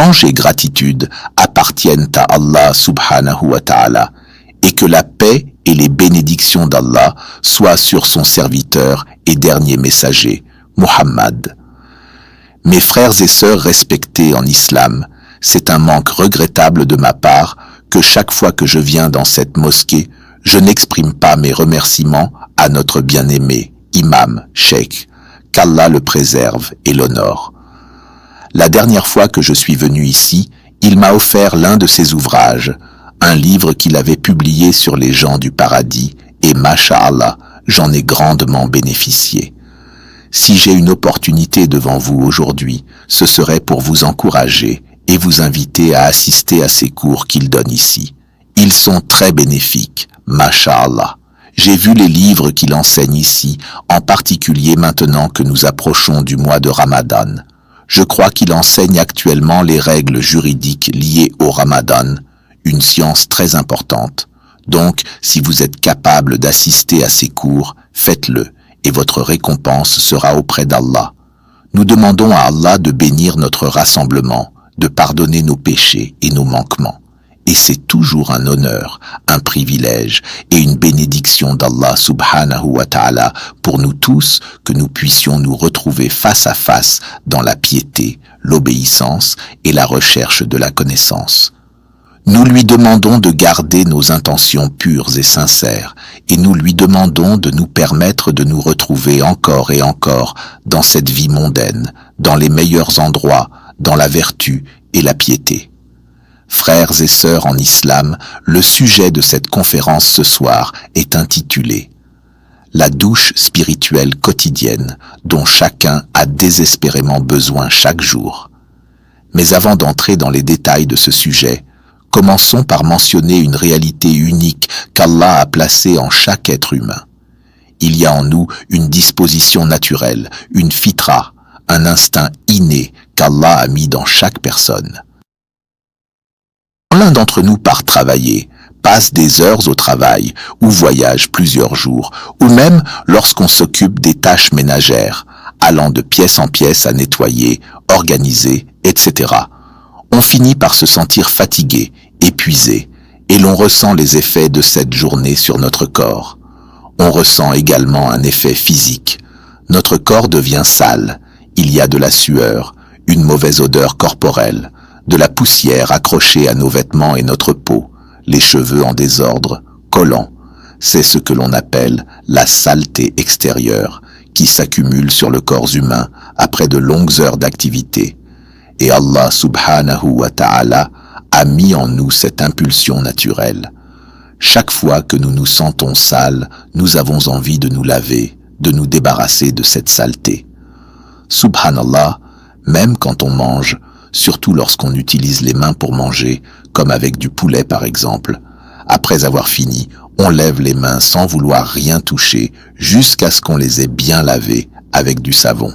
louange et gratitude appartiennent à Allah subhanahu wa ta'ala, et que la paix et les bénédictions d'Allah soient sur son serviteur et dernier messager, Muhammad. Mes frères et sœurs respectés en islam, c'est un manque regrettable de ma part que chaque fois que je viens dans cette mosquée, je n'exprime pas mes remerciements à notre bien-aimé imam, cheikh, qu'Allah le préserve et l'honore. La dernière fois que je suis venu ici, il m'a offert l'un de ses ouvrages, un livre qu'il avait publié sur les gens du paradis, et masha'Allah, j'en ai grandement bénéficié. Si j'ai une opportunité devant vous aujourd'hui, ce serait pour vous encourager et vous inviter à assister à ces cours qu'il donne ici. Ils sont très bénéfiques, masha'Allah. J'ai vu les livres qu'il enseigne ici, en particulier maintenant que nous approchons du mois de Ramadan. Je crois qu'il enseigne actuellement les règles juridiques liées au Ramadan, une science très importante. Donc, si vous êtes capable d'assister à ces cours, faites-le, et votre récompense sera auprès d'Allah. Nous demandons à Allah de bénir notre rassemblement, de pardonner nos péchés et nos manquements. Et c'est toujours un honneur, un privilège et une bénédiction d'Allah subhanahu wa ta'ala pour nous tous que nous puissions nous retrouver face à face dans la piété, l'obéissance et la recherche de la connaissance. Nous lui demandons de garder nos intentions pures et sincères, et nous lui demandons de nous permettre de nous retrouver encore et encore dans cette vie mondaine, dans les meilleurs endroits, dans la vertu et la piété. Frères et sœurs en islam, le sujet de cette conférence ce soir est intitulé « La douche spirituelle quotidienne dont chacun a désespérément besoin chaque jour ». Mais avant d'entrer dans les détails de ce sujet, commençons par mentionner une réalité unique qu'Allah a placée en chaque être humain. Il y a en nous une disposition naturelle, une fitra, un instinct inné qu'Allah a mis dans chaque personne. L'un d'entre nous part travailler, passe des heures au travail, ou voyage plusieurs jours, ou même lorsqu'on s'occupe des tâches ménagères, allant de pièce en pièce à nettoyer, organiser, etc. On finit par se sentir fatigué, épuisé, et l'on ressent les effets de cette journée sur notre corps. On ressent également un effet physique. Notre corps devient sale, il y a de la sueur, une mauvaise odeur corporelle, de la poussière accrochée à nos vêtements et notre peau, les cheveux en désordre, collants. C'est ce que l'on appelle la saleté extérieure qui s'accumule sur le corps humain après de longues heures d'activité. Et Allah subhanahu wa ta'ala a mis en nous cette impulsion naturelle. Chaque fois que nous nous sentons sales, nous avons envie de nous laver, de nous débarrasser de cette saleté. Subhanallah, même quand on mange, surtout lorsqu'on utilise les mains pour manger, comme avec du poulet par exemple. Après avoir fini, on lève les mains sans vouloir rien toucher, jusqu'à ce qu'on les ait bien lavées avec du savon.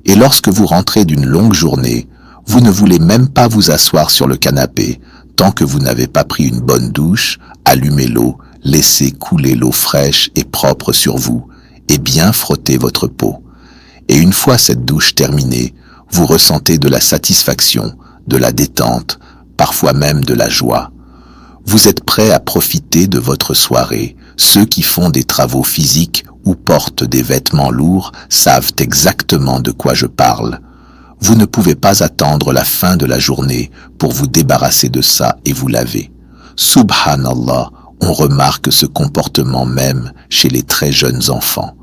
Et lorsque vous rentrez d'une longue journée, vous ne voulez même pas vous asseoir sur le canapé, tant que vous n'avez pas pris une bonne douche, allumé l'eau, laissé couler l'eau fraîche et propre sur vous, et bien frotter votre peau. Et une fois cette douche terminée, vous ressentez de la satisfaction, de la détente, parfois même de la joie. Vous êtes prêt à profiter de votre soirée. Ceux qui font des travaux physiques ou portent des vêtements lourds savent exactement de quoi je parle. Vous ne pouvez pas attendre la fin de la journée pour vous débarrasser de ça et vous laver. Subhanallah, on remarque ce comportement même chez les très jeunes enfants.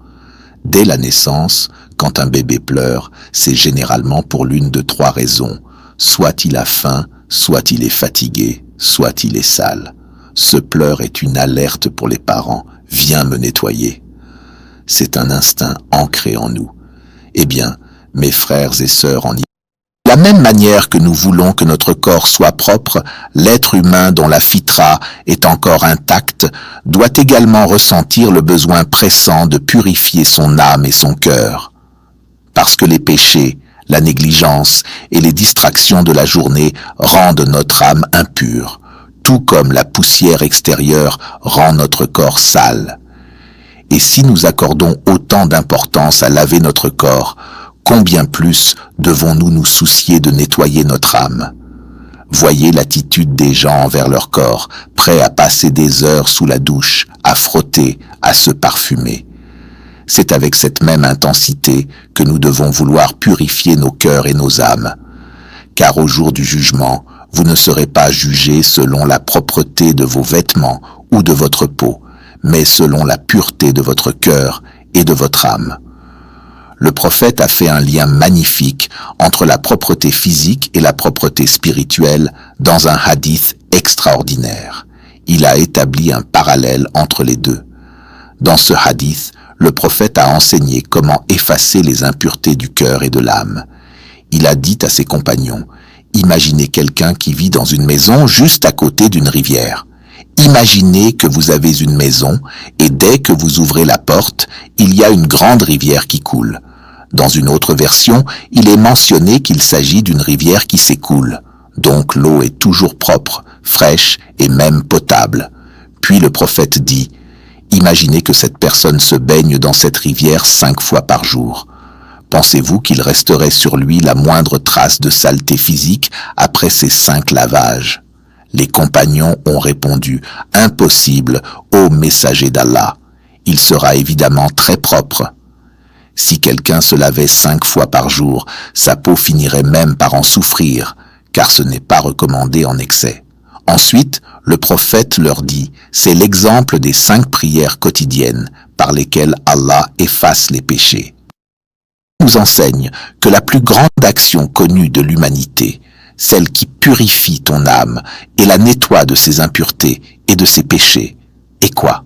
Dès la naissance, quand un bébé pleure, c'est généralement pour l'une de trois raisons. Soit il a faim, soit il est fatigué, soit il est sale. Ce pleur est une alerte pour les parents. Viens me nettoyer. C'est un instinct ancré en nous. Eh bien, mes frères et sœurs en de la même manière que nous voulons que notre corps soit propre, l'être humain dont la fitra est encore intacte doit également ressentir le besoin pressant de purifier son âme et son cœur. Parce que les péchés, la négligence et les distractions de la journée rendent notre âme impure, tout comme la poussière extérieure rend notre corps sale. Et si nous accordons autant d'importance à laver notre corps, combien plus devons-nous nous soucier de nettoyer notre âme? Voyez l'attitude des gens envers leur corps, prêts à passer des heures sous la douche, à frotter, à se parfumer. C'est avec cette même intensité que nous devons vouloir purifier nos cœurs et nos âmes. Car au jour du jugement, vous ne serez pas jugés selon la propreté de vos vêtements ou de votre peau, mais selon la pureté de votre cœur et de votre âme. Le prophète a fait un lien magnifique entre la propreté physique et la propreté spirituelle dans un hadith extraordinaire. Il a établi un parallèle entre les deux. Dans ce hadith, le prophète a enseigné comment effacer les impuretés du cœur et de l'âme. Il a dit à ses compagnons, « Imaginez quelqu'un qui vit dans une maison juste à côté d'une rivière. Imaginez que vous avez une maison et dès que vous ouvrez la porte, il y a une grande rivière qui coule. Dans une autre version, il est mentionné qu'il s'agit d'une rivière qui s'écoule. Donc l'eau est toujours propre, fraîche et même potable. Puis le prophète dit, « Imaginez que cette personne se baigne dans cette rivière 5 fois par jour. Pensez-vous qu'il resterait sur lui la moindre trace de saleté physique après ces 5 lavages ?» Les compagnons ont répondu, « Impossible, ô messager d'Allah. Il sera évidemment très propre. » Si quelqu'un se lavait 5 fois par jour, sa peau finirait même par en souffrir, car ce n'est pas recommandé en excès. Ensuite, le prophète leur dit, c'est l'exemple des 5 prières quotidiennes par lesquelles Allah efface les péchés. Il nous enseigne que la plus grande action connue de l'humanité, celle qui purifie ton âme et la nettoie de ses impuretés et de ses péchés, est quoi?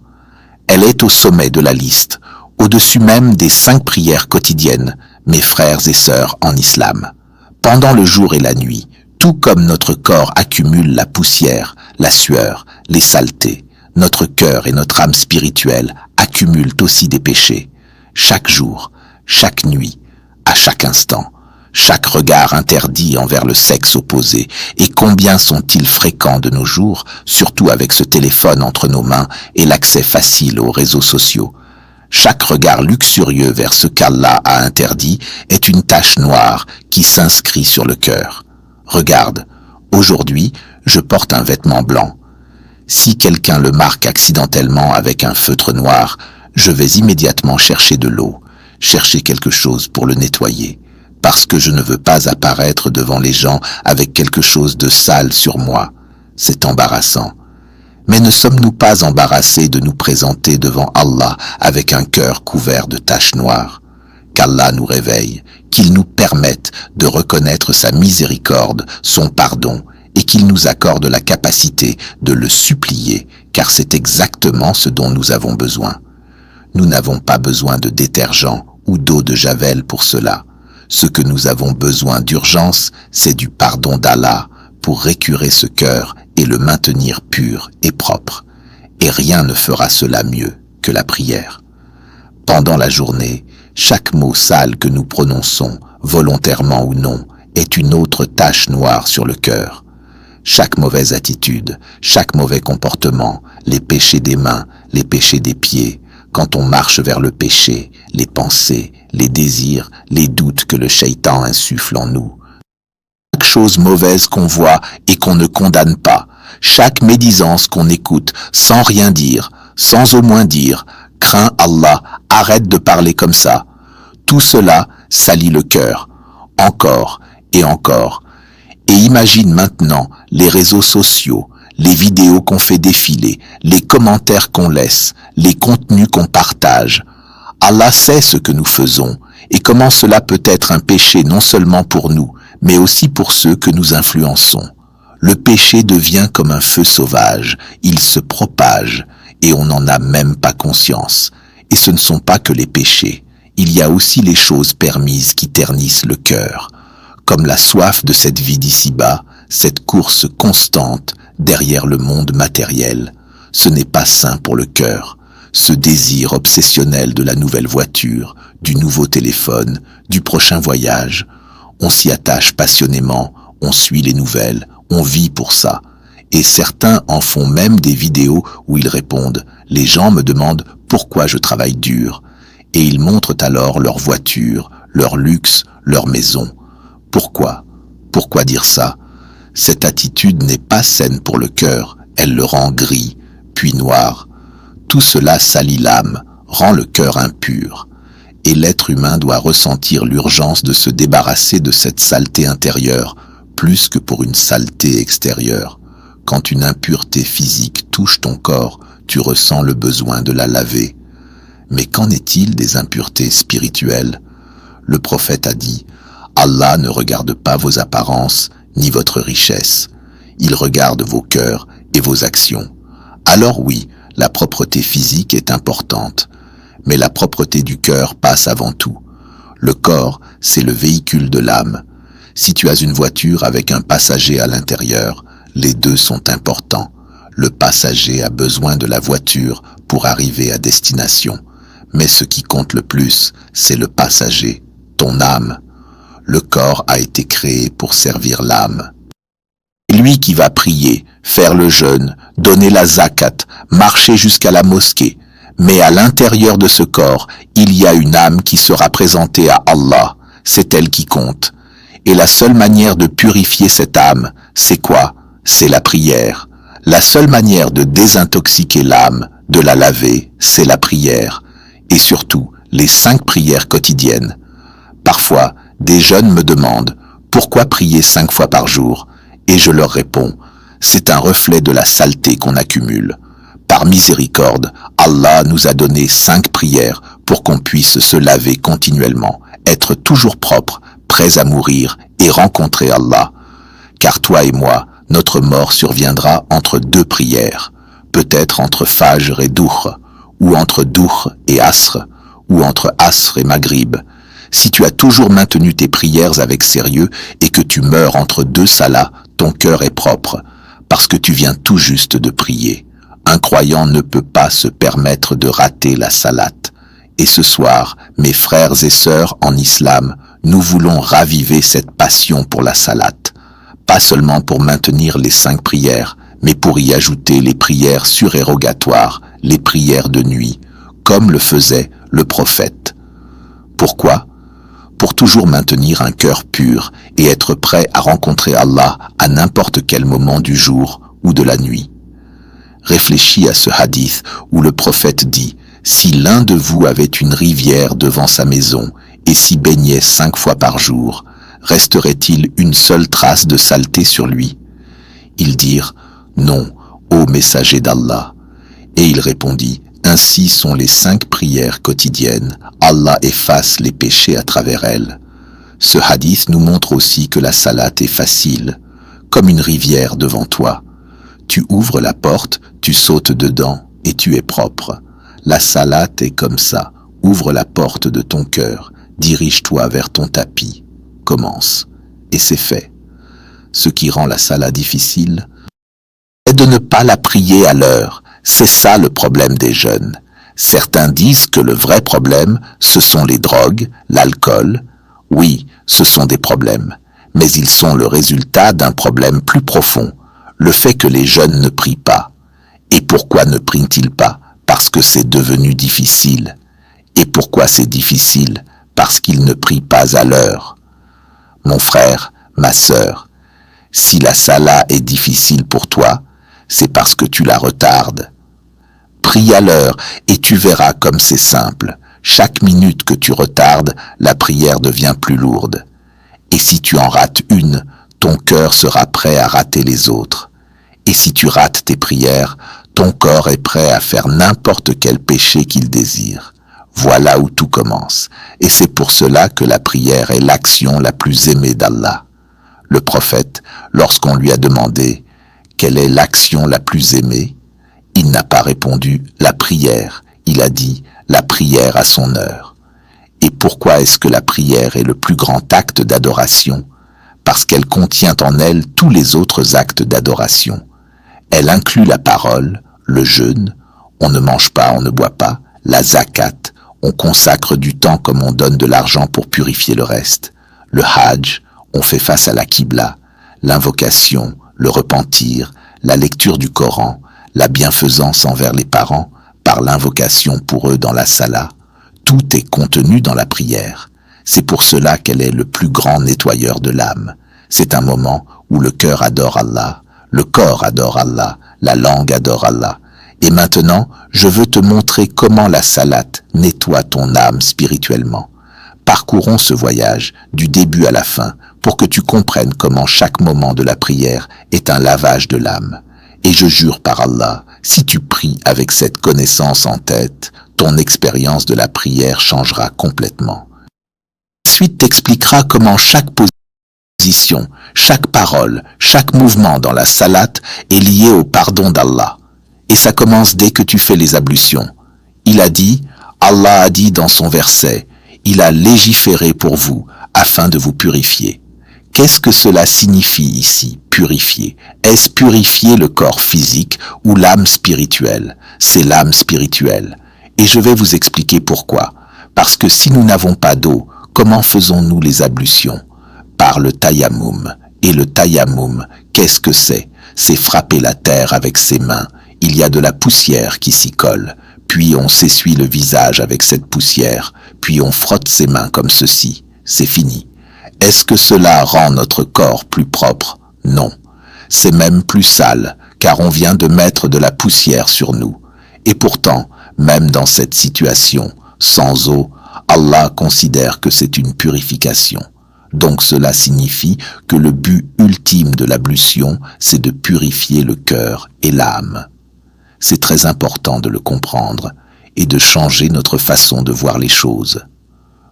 Elle est au sommet de la liste, au-dessus même des 5 prières quotidiennes, mes frères et sœurs en islam. Pendant le jour et la nuit, tout comme notre corps accumule la poussière, la sueur, les saletés, notre cœur et notre âme spirituelle accumulent aussi des péchés. Chaque jour, chaque nuit, à chaque instant, chaque regard interdit envers le sexe opposé, et combien sont-ils fréquents de nos jours, surtout avec ce téléphone entre nos mains et l'accès facile aux réseaux sociaux. Chaque regard luxurieux vers ce qu'Allah a interdit est une tache noire qui s'inscrit sur le cœur. Regarde, aujourd'hui, je porte un vêtement blanc. Si quelqu'un le marque accidentellement avec un feutre noir, je vais immédiatement chercher de l'eau, chercher quelque chose pour le nettoyer, parce que je ne veux pas apparaître devant les gens avec quelque chose de sale sur moi. C'est embarrassant. Mais ne sommes-nous pas embarrassés de nous présenter devant Allah avec un cœur couvert de taches noires? Qu'Allah nous réveille, qu'il nous permette de reconnaître sa miséricorde, son pardon, et qu'il nous accorde la capacité de le supplier, car c'est exactement ce dont nous avons besoin. Nous n'avons pas besoin de détergent ou d'eau de javel pour cela. Ce que nous avons besoin d'urgence, c'est du pardon d'Allah pour récurer ce cœur et le maintenir pur et propre. Et rien ne fera cela mieux que la prière. Pendant la journée, chaque mot sale que nous prononçons, volontairement ou non, est une autre tache noire sur le cœur. Chaque mauvaise attitude, chaque mauvais comportement, les péchés des mains, les péchés des pieds, quand on marche vers le péché, les pensées, les désirs, les doutes que le shaitan insuffle en nous. Chaque chose mauvaise qu'on voit et qu'on ne condamne pas, chaque médisance qu'on écoute sans rien dire, sans au moins dire « Crains Allah, arrête de parler comme ça », tout cela salit le cœur, encore et encore. Et imagine maintenant les réseaux sociaux, les vidéos qu'on fait défiler, les commentaires qu'on laisse, les contenus qu'on partage. Allah sait ce que nous faisons et comment cela peut être un péché non seulement pour nous, mais aussi pour ceux que nous influençons. Le péché devient comme un feu sauvage, il se propage et on n'en a même pas conscience. Et ce ne sont pas que les péchés, il y a aussi les choses permises qui ternissent le cœur, comme la soif de cette vie d'ici-bas, cette course constante derrière le monde matériel. Ce n'est pas sain pour le cœur. Ce désir obsessionnel de la nouvelle voiture, du nouveau téléphone, du prochain voyage. On s'y attache passionnément, on suit les nouvelles, on vit pour ça. Et certains en font même des vidéos où ils répondent « Les gens me demandent pourquoi je travaille dur » et ils montrent alors leur voiture, leur luxe, leur maison. Pourquoi? Pourquoi dire ça? Cette attitude n'est pas saine pour le cœur, elle le rend gris, puis noir. Tout cela salit l'âme, rend le cœur impur. Et l'être humain doit ressentir l'urgence de se débarrasser de cette saleté intérieure, plus que pour une saleté extérieure. Quand une impureté physique touche ton corps, tu ressens le besoin de la laver. Mais qu'en est-il des impuretés spirituelles? Le prophète a dit, « Allah ne regarde pas vos apparences ni votre richesse. Il regarde vos cœurs et vos actions. » Alors oui, la propreté physique est importante, mais la propreté du cœur passe avant tout. Le corps, c'est le véhicule de l'âme. Si tu as une voiture avec un passager à l'intérieur, les deux sont importants. Le passager a besoin de la voiture pour arriver à destination. Mais ce qui compte le plus, c'est le passager, ton âme. Le corps a été créé pour servir l'âme. Lui qui va prier, faire le jeûne, donner la zakat, marcher jusqu'à la mosquée. Mais à l'intérieur de ce corps, il y a une âme qui sera présentée à Allah. C'est elle qui compte. Et la seule manière de purifier cette âme, c'est quoi? C'est la prière. La seule manière de désintoxiquer l'âme, de la laver, c'est la prière. Et surtout, les 5 prières quotidiennes. Parfois, des jeunes me demandent « Pourquoi prier 5 fois par jour ?» Et je leur réponds « C'est un reflet de la saleté qu'on accumule. Par miséricorde, Allah nous a donné 5 prières pour qu'on puisse se laver continuellement, être toujours propre, prêts à mourir et rencontrer Allah. Car toi et moi, notre mort surviendra entre 2 prières, peut-être entre Fajr et Duhr, ou entre Duhr et Asr, ou entre Asr et Maghrib. Si tu as toujours maintenu tes prières avec sérieux et que tu meurs entre 2 salats, ton cœur est propre, parce que tu viens tout juste de prier. Un croyant ne peut pas se permettre de rater la salate. Et ce soir, mes frères et sœurs en islam, nous voulons raviver cette passion pour la salate. Pas seulement pour maintenir les 5 prières, mais pour y ajouter les prières surérogatoires, les prières de nuit, comme le faisait le prophète. Pourquoi? Pour toujours maintenir un cœur pur et être prêt à rencontrer Allah à n'importe quel moment du jour ou de la nuit. Réfléchis à ce hadith où le prophète dit « Si l'un de vous avait une rivière devant sa maison et s'y baignait 5 fois par jour, resterait-il une seule trace de saleté sur lui ?» Ils dirent « Non, ô messager d'Allah ». Et il répondit « Ainsi sont les 5 prières quotidiennes, Allah efface les péchés à travers elles. » Ce hadith nous montre aussi que la salate est facile, comme une rivière devant toi. Tu ouvres la porte, tu sautes dedans et tu es propre. La salate est comme ça, ouvre la porte de ton cœur, dirige-toi vers ton tapis, commence, et c'est fait. Ce qui rend la salate difficile est de ne pas la prier à l'heure. C'est ça le problème des jeunes. Certains disent que le vrai problème, ce sont les drogues, l'alcool. Oui, ce sont des problèmes, mais ils sont le résultat d'un problème plus profond, le fait que les jeunes ne prient pas. Et pourquoi ne prient-ils pas? Parce que c'est devenu difficile. Et pourquoi c'est difficile? Parce qu'ils ne prient pas à l'heure. Mon frère, ma sœur, si la sala est difficile pour toi, c'est parce que tu la retardes. Prie à l'heure et tu verras comme c'est simple. Chaque minute que tu retardes, la prière devient plus lourde. Et si tu en rates une, ton cœur sera prêt à rater les autres. Et si tu rates tes prières, ton corps est prêt à faire n'importe quel péché qu'il désire. Voilà où tout commence. Et c'est pour cela que la prière est l'action la plus aimée d'Allah. Le prophète, lorsqu'on lui a demandé « Quelle est l'action la plus aimée ?» il n'a pas répondu « la prière ». Il a dit « la prière à son heure ». Et pourquoi est-ce que la prière est le plus grand acte d'adoration? Parce qu'elle contient en elle tous les autres actes d'adoration. Elle inclut la parole, le jeûne, on ne mange pas, on ne boit pas, la zakat, on consacre du temps comme on donne de l'argent pour purifier le reste, le hajj, on fait face à la qibla, l'invocation, le repentir, la lecture du Coran, la bienfaisance envers les parents, par l'invocation pour eux dans la sala. Tout est contenu dans la prière. C'est pour cela qu'elle est le plus grand nettoyeur de l'âme. C'est un moment où le cœur adore Allah, le corps adore Allah, la langue adore Allah. Et maintenant, je veux te montrer comment la salate nettoie ton âme spirituellement. Parcourons ce voyage du début à la fin pour que tu comprennes comment chaque moment de la prière est un lavage de l'âme. Et je jure par Allah, si tu pries avec cette connaissance en tête, ton expérience de la prière changera complètement. Ensuite t'expliquera comment chaque position, chaque parole, chaque mouvement dans la salate est lié au pardon d'Allah. Et ça commence dès que tu fais les ablutions. Allah a dit dans son verset, il a légiféré pour vous afin de vous purifier. Qu'est-ce que cela signifie ici, purifier? Est-ce purifier le corps physique ou l'âme spirituelle? C'est l'âme spirituelle. Et je vais vous expliquer pourquoi. Parce que si nous n'avons pas d'eau, comment faisons-nous les ablutions? Par le tayammum. Et le tayammum, qu'est-ce que c'est? C'est frapper la terre avec ses mains. Il y a de la poussière qui s'y colle. Puis on s'essuie le visage avec cette poussière. Puis on frotte ses mains comme ceci. C'est fini. Est-ce que cela rend notre corps plus propre? Non. C'est même plus sale, car on vient de mettre de la poussière sur nous. Et pourtant, même dans cette situation, sans eau, Allah considère que c'est une purification. Donc cela signifie que le but ultime de l'ablution, c'est de purifier le cœur et l'âme. C'est très important de le comprendre et de changer notre façon de voir les choses.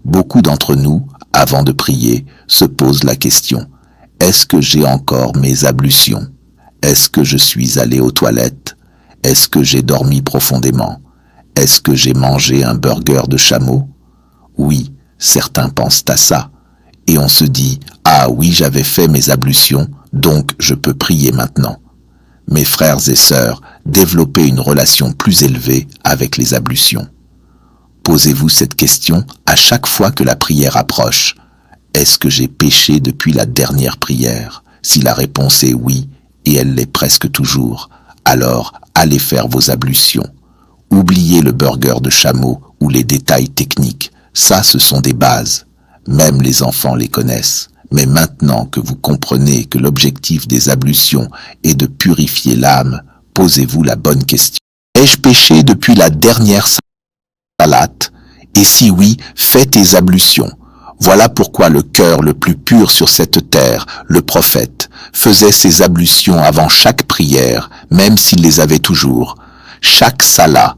Beaucoup d'entre nous, avant de prier, se posent la question, est-ce que j'ai encore mes ablutions? Est-ce que je suis allé aux toilettes? Est-ce que j'ai dormi profondément? Est-ce que j'ai mangé un burger de chameau? Oui, certains pensent à ça. Et on se dit, ah oui, j'avais fait mes ablutions, donc je peux prier maintenant. Mes frères et sœurs, développez une relation plus élevée avec les ablutions. Posez-vous cette question à chaque fois que la prière approche. Est-ce que j'ai péché depuis la dernière prière? Si la réponse est oui, et elle l'est presque toujours, alors allez faire vos ablutions. Oubliez le burger de chameau ou les détails techniques. Ça, ce sont des bases. Même les enfants les connaissent. Mais maintenant que vous comprenez que l'objectif des ablutions est de purifier l'âme, posez-vous la bonne question. Ai-je péché depuis la dernière salate? Et si oui, fais tes ablutions. Voilà pourquoi le cœur le plus pur sur cette terre, le prophète, faisait ses ablutions avant chaque prière, même s'il les avait toujours. Chaque salat,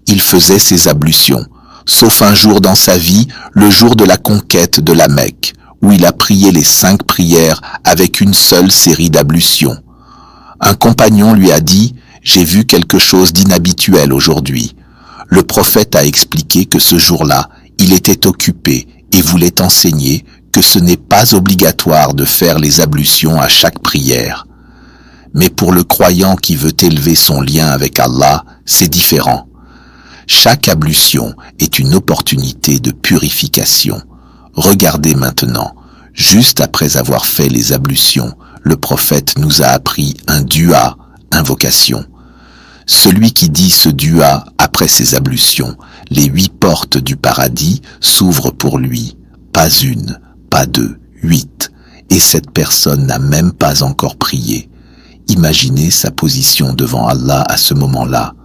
il faisait ses ablutions, sauf un jour dans sa vie, le jour de la conquête de la Mecque, où il a prié les 5 prières avec une seule série d'ablutions. Un compagnon lui a dit « J'ai vu quelque chose d'inhabituel aujourd'hui ». Le prophète a expliqué que ce jour-là, il était occupé et voulait enseigner que ce n'est pas obligatoire de faire les ablutions à chaque prière. Mais pour le croyant qui veut élever son lien avec Allah, c'est différent. Chaque ablution est une opportunité de purification. Regardez maintenant, juste après avoir fait les ablutions, le prophète nous a appris un dua, invocation. Celui qui dit ce dua après ses ablutions, les 8 portes du paradis s'ouvrent pour lui, pas une, pas 2, 8, et cette personne n'a même pas encore prié. Imaginez sa position devant Allah à ce moment-là.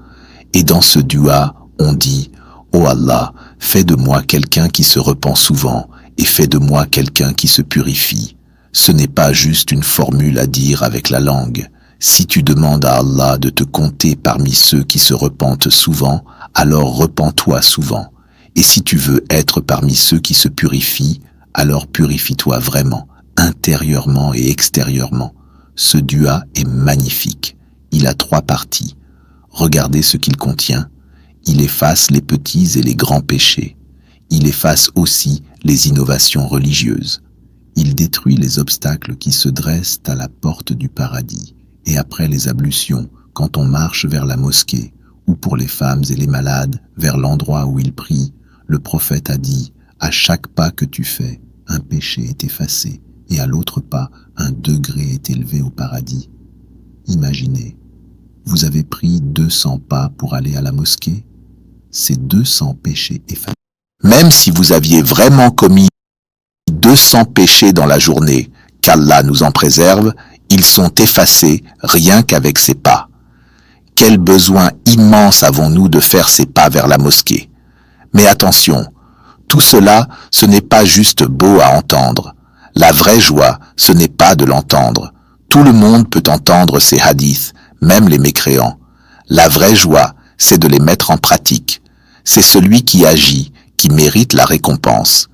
Et dans ce dua, on dit « Oh Allah, fais de moi quelqu'un qui se repent souvent et fais de moi quelqu'un qui se purifie. » Ce n'est pas juste une formule à dire avec la langue. Si tu demandes à Allah de te compter parmi ceux qui se repentent souvent, alors repens-toi souvent. Et si tu veux être parmi ceux qui se purifient, alors purifie-toi vraiment, intérieurement et extérieurement. Ce dua est magnifique. Il a 3 parties. Regardez ce qu'il contient. Il efface les petits et les grands péchés. Il efface aussi les innovations religieuses. Il détruit les obstacles qui se dressent à la porte du paradis. Et après les ablutions, quand on marche vers la mosquée, ou pour les femmes et les malades, vers l'endroit où ils prient, le prophète a dit, à chaque pas que tu fais, un péché est effacé, et à l'autre pas, un degré est élevé au paradis. Imaginez, vous avez pris 200 pas pour aller à la mosquée, c'est 200 péchés effacés. Même si vous aviez vraiment commis 200 péchés dans la journée, qu'Allah nous en préserve, ils sont effacés rien qu'avec ces pas. Quel besoin immense avons-nous de faire ces pas vers la mosquée. Mais attention, tout cela, ce n'est pas juste beau à entendre. La vraie joie, ce n'est pas de l'entendre. Tout le monde peut entendre ces hadiths, même les mécréants. La vraie joie, c'est de les mettre en pratique. C'est celui qui agit, qui mérite la récompense.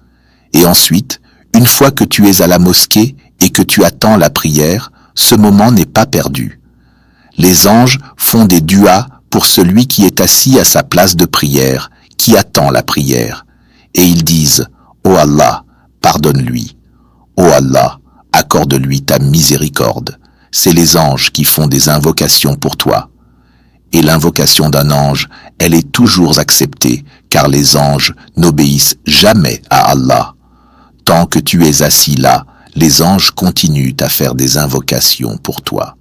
Et ensuite, une fois que tu es à la mosquée et que tu attends la prière, ce moment n'est pas perdu. Les anges font des duas pour celui qui est assis à sa place de prière, qui attend la prière. Et ils disent, « Ô Allah, pardonne-lui. Ô Allah, accorde-lui ta miséricorde. » C'est les anges qui font des invocations pour toi. Et l'invocation d'un ange, elle est toujours acceptée, car les anges n'obéissent jamais à Allah. Tant que tu es assis là, les anges continuent à faire des invocations pour toi.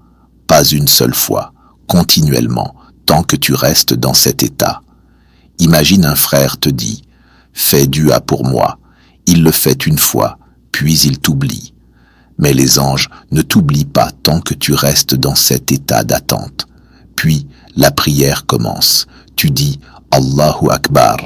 Pas une seule fois, continuellement, tant que tu restes dans cet état. Imagine un frère te dit « Fais dua pour moi ». Il le fait une fois, puis il t'oublie. Mais les anges ne t'oublient pas tant que tu restes dans cet état d'attente. Puis, la prière commence. Tu dis « Allahu Akbar ».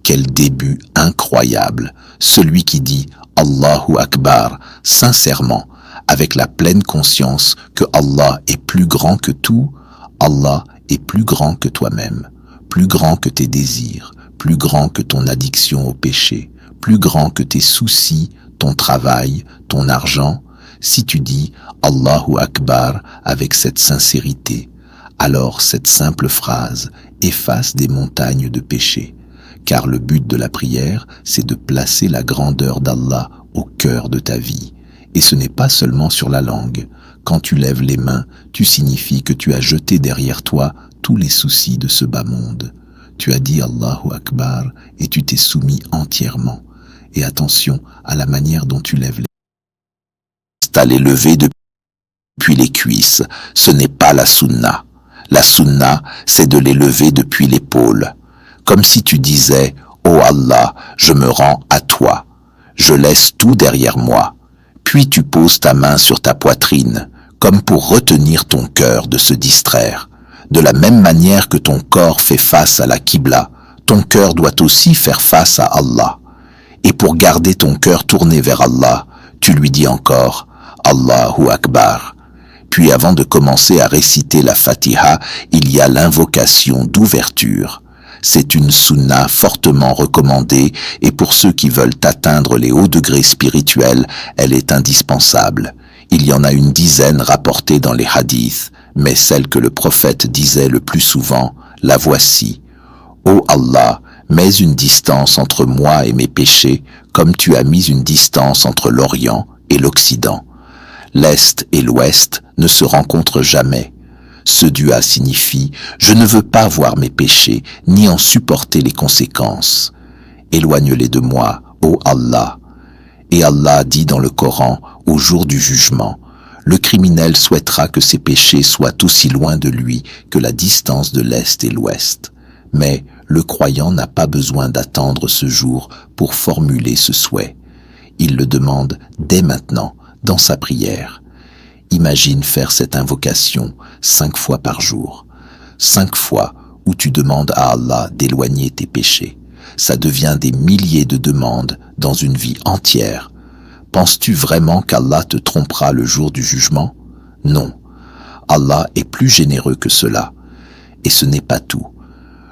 Quel début incroyable. Celui qui dit « Allahu Akbar » sincèrement, avec la pleine conscience que Allah est plus grand que tout, Allah est plus grand que toi-même, plus grand que tes désirs, plus grand que ton addiction au péché, plus grand que tes soucis, ton travail, ton argent. Si tu dis Allahu Akbar avec cette sincérité, alors cette simple phrase efface des montagnes de péché, car le but de la prière, c'est de placer la grandeur d'Allah au cœur de ta vie. Et ce n'est pas seulement sur la langue. Quand tu lèves les mains, tu signifies que tu as jeté derrière toi tous les soucis de ce bas monde. Tu as dit Allahu Akbar et tu t'es soumis entièrement. Et attention à la manière dont tu lèves les mains. À les lever depuis les cuisses, ce n'est pas la sunna. La sunna, c'est de les lever depuis l'épaule. Comme si tu disais « Oh Allah, je me rends à toi. Je laisse tout derrière moi. » Puis tu poses ta main sur ta poitrine, comme pour retenir ton cœur de se distraire. De la même manière que ton corps fait face à la Qibla, ton cœur doit aussi faire face à Allah. Et pour garder ton cœur tourné vers Allah, tu lui dis encore « Allahu Akbar ». Puis avant de commencer à réciter la Fatiha, il y a l'invocation d'ouverture. C'est une sunna fortement recommandée et pour ceux qui veulent atteindre les hauts degrés spirituels, elle est indispensable. Il y en a une dizaine rapportées dans les hadiths, mais celle que le prophète disait le plus souvent, la voici. « Ô Allah, mets une distance entre moi et mes péchés, comme tu as mis une distance entre l'Orient et l'Occident. L'Est et l'Ouest ne se rencontrent jamais. » Ce dua signifie « Je ne veux pas voir mes péchés, ni en supporter les conséquences. Éloigne-les de moi, ô Allah. » Et Allah dit dans le Coran, au jour du jugement, le criminel souhaitera que ses péchés soient aussi loin de lui que la distance de l'Est et l'Ouest. Mais le croyant n'a pas besoin d'attendre ce jour pour formuler ce souhait. Il le demande dès maintenant, dans sa prière. Imagine faire cette invocation 5 fois par jour. 5 fois où tu demandes à Allah d'éloigner tes péchés. Ça devient des milliers de demandes dans une vie entière. Penses-tu vraiment qu'Allah te trompera le jour du jugement? Non. Allah est plus généreux que cela. Et ce n'est pas tout.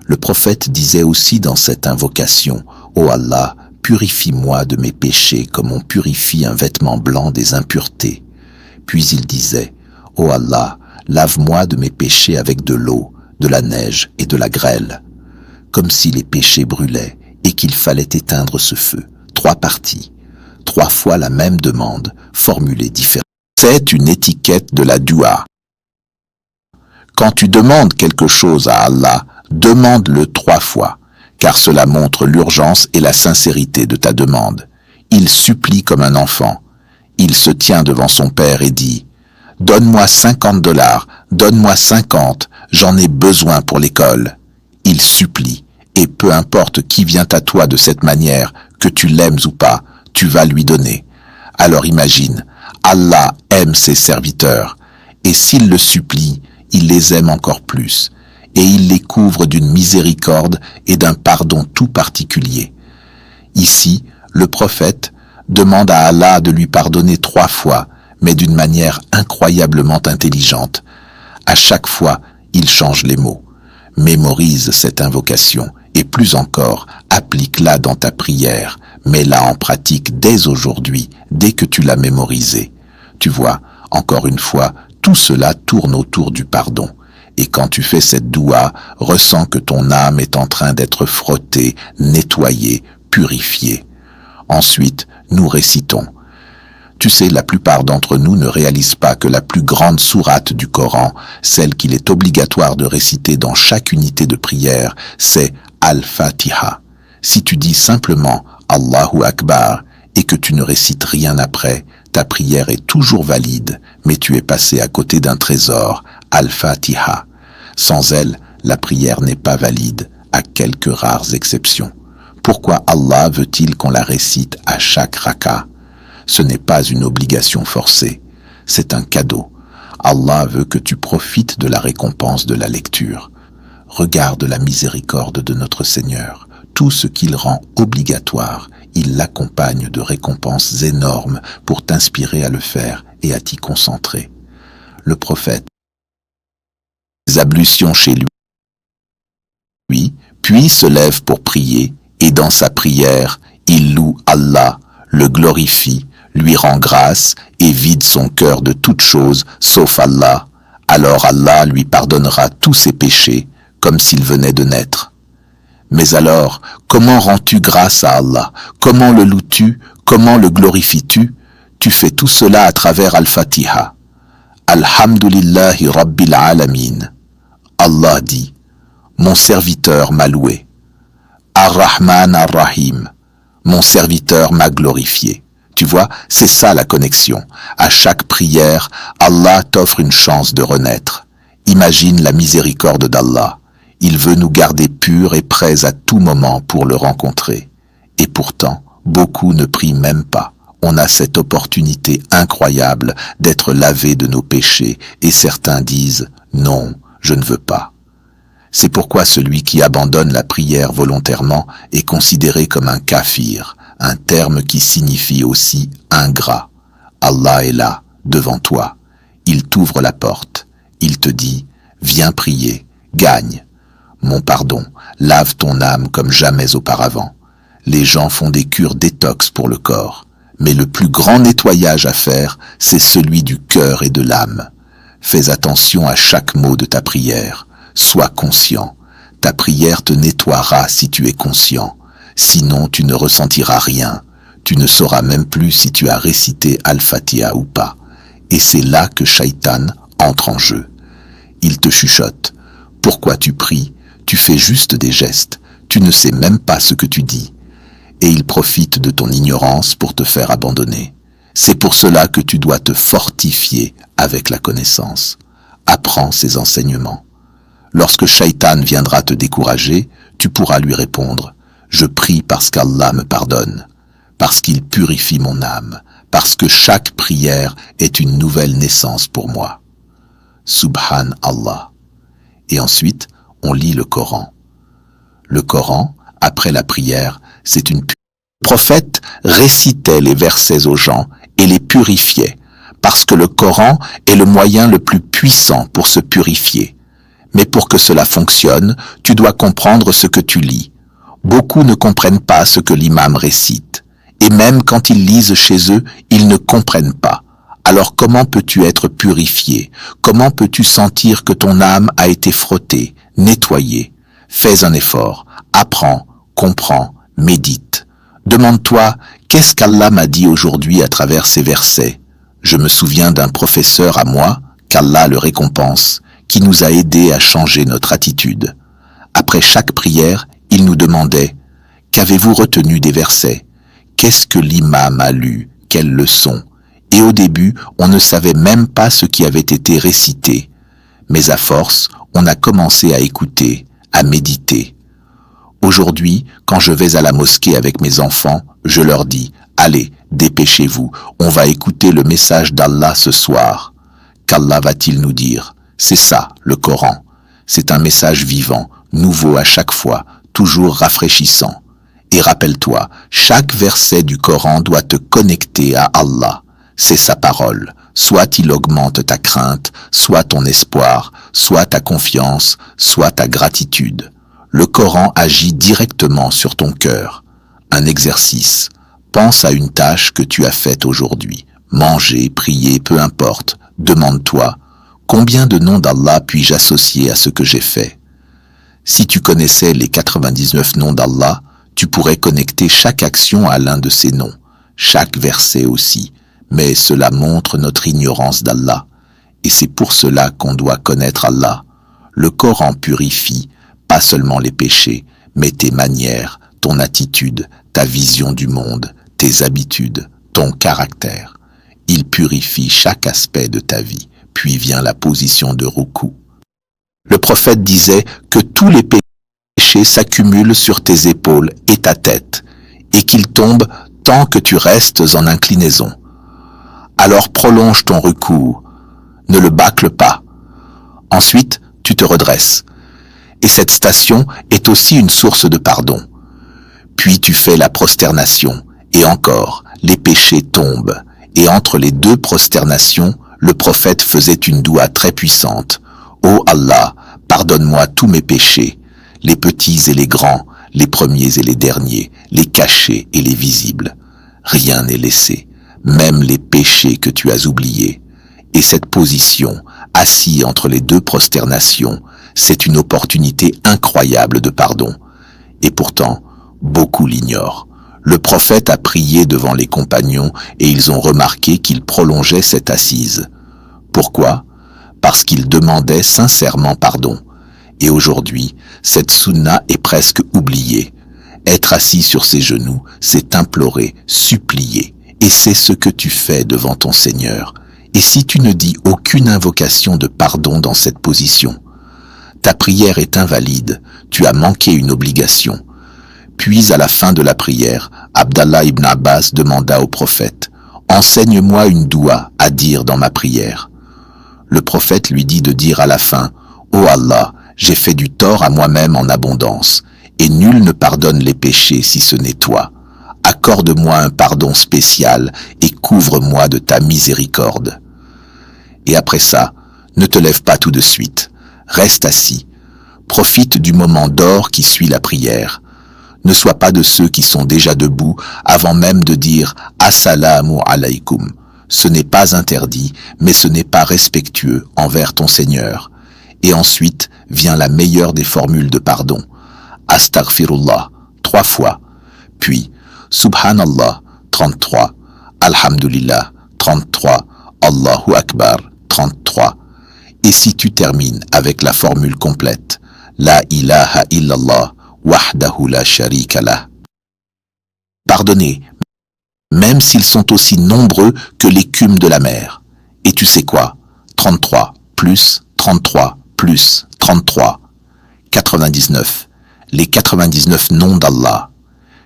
Le prophète disait aussi dans cette invocation, « Ô Allah, purifie-moi de mes péchés comme on purifie un vêtement blanc des impuretés. » Puis il disait, « Ô Allah, lave-moi de mes péchés avec de l'eau, de la neige et de la grêle. » Comme si les péchés brûlaient et qu'il fallait éteindre ce feu. 3 parties. 3 fois la même demande, formulée différemment. C'est une étiquette de la dua. Quand tu demandes quelque chose à Allah, demande-le 3 fois, car cela montre l'urgence et la sincérité de ta demande. Il supplie comme un enfant. Il se tient devant son père et dit « Donne-moi $50, donne-moi 50, j'en ai besoin pour l'école. » Il supplie, et peu importe qui vient à toi de cette manière, que tu l'aimes ou pas, tu vas lui donner. Alors imagine, Allah aime ses serviteurs, et s'il le supplie, il les aime encore plus, et il les couvre d'une miséricorde et d'un pardon tout particulier. Ici, le prophète demande à Allah de lui pardonner 3 fois, mais d'une manière incroyablement intelligente. À chaque fois, il change les mots. Mémorise cette invocation, et plus encore, applique-la dans ta prière, mets-la en pratique dès aujourd'hui, dès que tu l'as mémorisée. Tu vois, encore une fois, tout cela tourne autour du pardon. Et quand tu fais cette doua, ressens que ton âme est en train d'être frottée, nettoyée, purifiée. Ensuite, nous récitons. Tu sais, la plupart d'entre nous ne réalisent pas que la plus grande sourate du Coran, celle qu'il est obligatoire de réciter dans chaque unité de prière, c'est Al-Fatiha. Si tu dis simplement Allahu Akbar et que tu ne récites rien après, ta prière est toujours valide, mais tu es passé à côté d'un trésor, Al-Fatiha. Sans elle, la prière n'est pas valide, à quelques rares exceptions. Pourquoi Allah veut-il qu'on la récite à chaque raka? Ce n'est pas une obligation forcée, c'est un cadeau. Allah veut que tu profites de la récompense de la lecture. Regarde la miséricorde de notre Seigneur. Tout ce qu'il rend obligatoire, il l'accompagne de récompenses énormes pour t'inspirer à le faire et à t'y concentrer. Le prophète, les ablutions chez lui, puis se lève pour prier, et dans sa prière, il loue Allah, le glorifie, lui rend grâce et vide son cœur de toute chose sauf Allah. Alors Allah lui pardonnera tous ses péchés comme s'il venait de naître. Mais alors, comment rends-tu grâce à Allah? Comment le loues-tu? Comment le glorifies-tu? Tu fais tout cela à travers Al-Fatiha. Alhamdulillahi Rabbil Alamin. Allah dit, mon serviteur m'a loué. Ar-Rahman Ar-Rahim. Mon serviteur m'a glorifié. Tu vois, c'est ça la connexion. À chaque prière, Allah t'offre une chance de renaître. Imagine la miséricorde d'Allah. Il veut nous garder purs et prêts à tout moment pour le rencontrer. Et pourtant, beaucoup ne prient même pas. On a cette opportunité incroyable d'être lavés de nos péchés et certains disent « Non, je ne veux pas ». C'est pourquoi celui qui abandonne la prière volontairement est considéré comme un kafir, un terme qui signifie aussi ingrat. Allah est là, devant toi. Il t'ouvre la porte. Il te dit « Viens prier, gagne ». Mon pardon, lave ton âme comme jamais auparavant. Les gens font des cures détox pour le corps, mais le plus grand nettoyage à faire, c'est celui du cœur et de l'âme. Fais attention à chaque mot de ta prière. Sois conscient. Ta prière te nettoiera si tu es conscient. Sinon, tu ne ressentiras rien. Tu ne sauras même plus si tu as récité Al-Fatiha ou pas. Et c'est là que Shaitan entre en jeu. Il te chuchote. Pourquoi tu pries? Tu fais juste des gestes. Tu ne sais même pas ce que tu dis. Et il profite de ton ignorance pour te faire abandonner. C'est pour cela que tu dois te fortifier avec la connaissance. Apprends ces enseignements. Lorsque Shaitan viendra te décourager, tu pourras lui répondre « Je prie parce qu'Allah me pardonne, parce qu'il purifie mon âme, parce que chaque prière est une nouvelle naissance pour moi. » Subhanallah. Et ensuite, on lit le Coran. Le Coran, après la prière, c'est une... Le prophète récitait les versets aux gens et les purifiait, parce que le Coran est le moyen le plus puissant pour se purifier. Mais pour que cela fonctionne, tu dois comprendre ce que tu lis. Beaucoup ne comprennent pas ce que l'imam récite. Et même quand ils lisent chez eux, ils ne comprennent pas. Alors comment peux-tu être purifié? Comment peux-tu sentir que ton âme a été frottée, nettoyée? Fais un effort, apprends, comprends, médite. Demande-toi, qu'est-ce qu'Allah m'a dit aujourd'hui à travers ces versets? Je me souviens d'un professeur à moi, qu'Allah le récompense, qui nous a aidés à changer notre attitude. Après chaque prière, il nous demandait « Qu'avez-vous retenu des versets? Qu'est-ce que l'imam a lu? Quelle leçon ?» Et au début, on ne savait même pas ce qui avait été récité. Mais à force, on a commencé à écouter, à méditer. Aujourd'hui, quand je vais à la mosquée avec mes enfants, je leur dis « Allez, dépêchez-vous, on va écouter le message d'Allah ce soir. Qu'Allah va-t-il nous dire? C'est ça, le Coran. C'est un message vivant, nouveau à chaque fois, toujours rafraîchissant. Et rappelle-toi, chaque verset du Coran doit te connecter à Allah. C'est sa parole. Soit il augmente ta crainte, soit ton espoir, soit ta confiance, soit ta gratitude. Le Coran agit directement sur ton cœur. Un exercice. Pense à une tâche que tu as faite aujourd'hui. Manger, prier, peu importe. Demande-toi, combien de noms d'Allah puis-je associer à ce que j'ai fait? Si tu connaissais les 99 noms d'Allah, tu pourrais connecter chaque action à l'un de ces noms, chaque verset aussi. Mais cela montre notre ignorance d'Allah. Et c'est pour cela qu'on doit connaître Allah. Le Coran purifie, pas seulement les péchés, mais tes manières, ton attitude, ta vision du monde, tes habitudes, ton caractère. Il purifie chaque aspect de ta vie. Puis vient la position de Ruku. Le prophète disait que tous les péchés s'accumulent sur tes épaules et ta tête, et qu'ils tombent tant que tu restes en inclinaison. Alors prolonge ton recours, ne le bâcle pas. Ensuite, tu te redresses. Et cette station est aussi une source de pardon. Puis tu fais la prosternation, et encore, les péchés tombent. Et entre les deux prosternations, le prophète faisait une doua très puissante. Ô Allah, pardonne-moi tous mes péchés, les petits et les grands, les premiers et les derniers, les cachés et les visibles. Rien n'est laissé, même les péchés que tu as oubliés. Et cette position, assis entre les deux prosternations, c'est une opportunité incroyable de pardon. Et pourtant, beaucoup l'ignorent. Le prophète a prié devant les compagnons et ils ont remarqué qu'il prolongeait cette assise. Pourquoi? Parce qu'il demandait sincèrement pardon. Et aujourd'hui, cette sunna est presque oubliée. Être assis sur ses genoux, c'est implorer, supplier. Et c'est ce que tu fais devant ton Seigneur. Et si tu ne dis aucune invocation de pardon dans cette position, ta prière est invalide, tu as manqué une obligation. Puis à la fin de la prière, Abdallah ibn Abbas demanda au prophète, « Enseigne-moi une doua à dire dans ma prière. » Le prophète lui dit de dire à la fin, « Ô Allah, j'ai fait du tort à moi-même en abondance, et nul ne pardonne les péchés si ce n'est toi. Accorde-moi un pardon spécial et couvre-moi de ta miséricorde. » Et après ça, ne te lève pas tout de suite, reste assis, profite du moment d'or qui suit la prière. Ne sois pas de ceux qui sont déjà debout avant même de dire « Assalamu alaykum ». Ce n'est pas interdit, mais ce n'est pas respectueux envers ton Seigneur. Et ensuite vient la meilleure des formules de pardon. Astaghfirullah, 3 fois. Puis, Subhanallah, 33. Alhamdulillah, 33. Allahu Akbar, 33. Et si tu termines avec la formule complète, La ilaha illallah, wahdahu la sharika lah. Pardonnez, même s'ils sont aussi nombreux que l'écume de la mer. Et tu sais quoi? 33 plus 33 plus 33. 99. Les 99 noms d'Allah.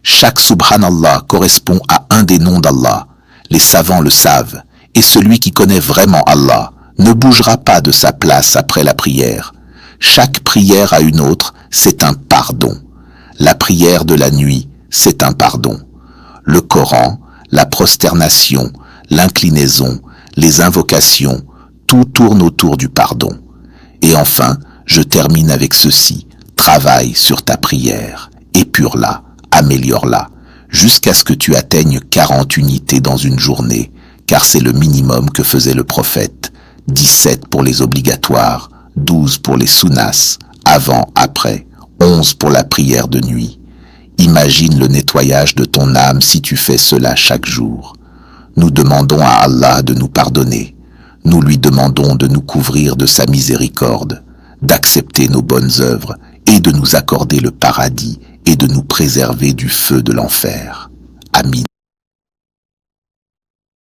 Chaque subhanallah correspond à un des noms d'Allah. Les savants le savent. Et celui qui connaît vraiment Allah ne bougera pas de sa place après la prière. Chaque prière à une autre, c'est un pardon. La prière de la nuit, c'est un pardon. Le Coran, la prosternation, l'inclinaison, les invocations, tout tourne autour du pardon. Et enfin, je termine avec ceci. Travaille sur ta prière, épure-la, améliore-la, jusqu'à ce que tu atteignes 40 unités dans une journée, car c'est le minimum que faisait le prophète. 17 pour les obligatoires, 12 pour les sunnas, avant, après, 11 pour la prière de nuit. Imagine le nettoyage de ton âme si tu fais cela chaque jour. Nous demandons à Allah de nous pardonner. Nous lui demandons de nous couvrir de sa miséricorde, d'accepter nos bonnes œuvres et de nous accorder le paradis et de nous préserver du feu de l'enfer. Amin.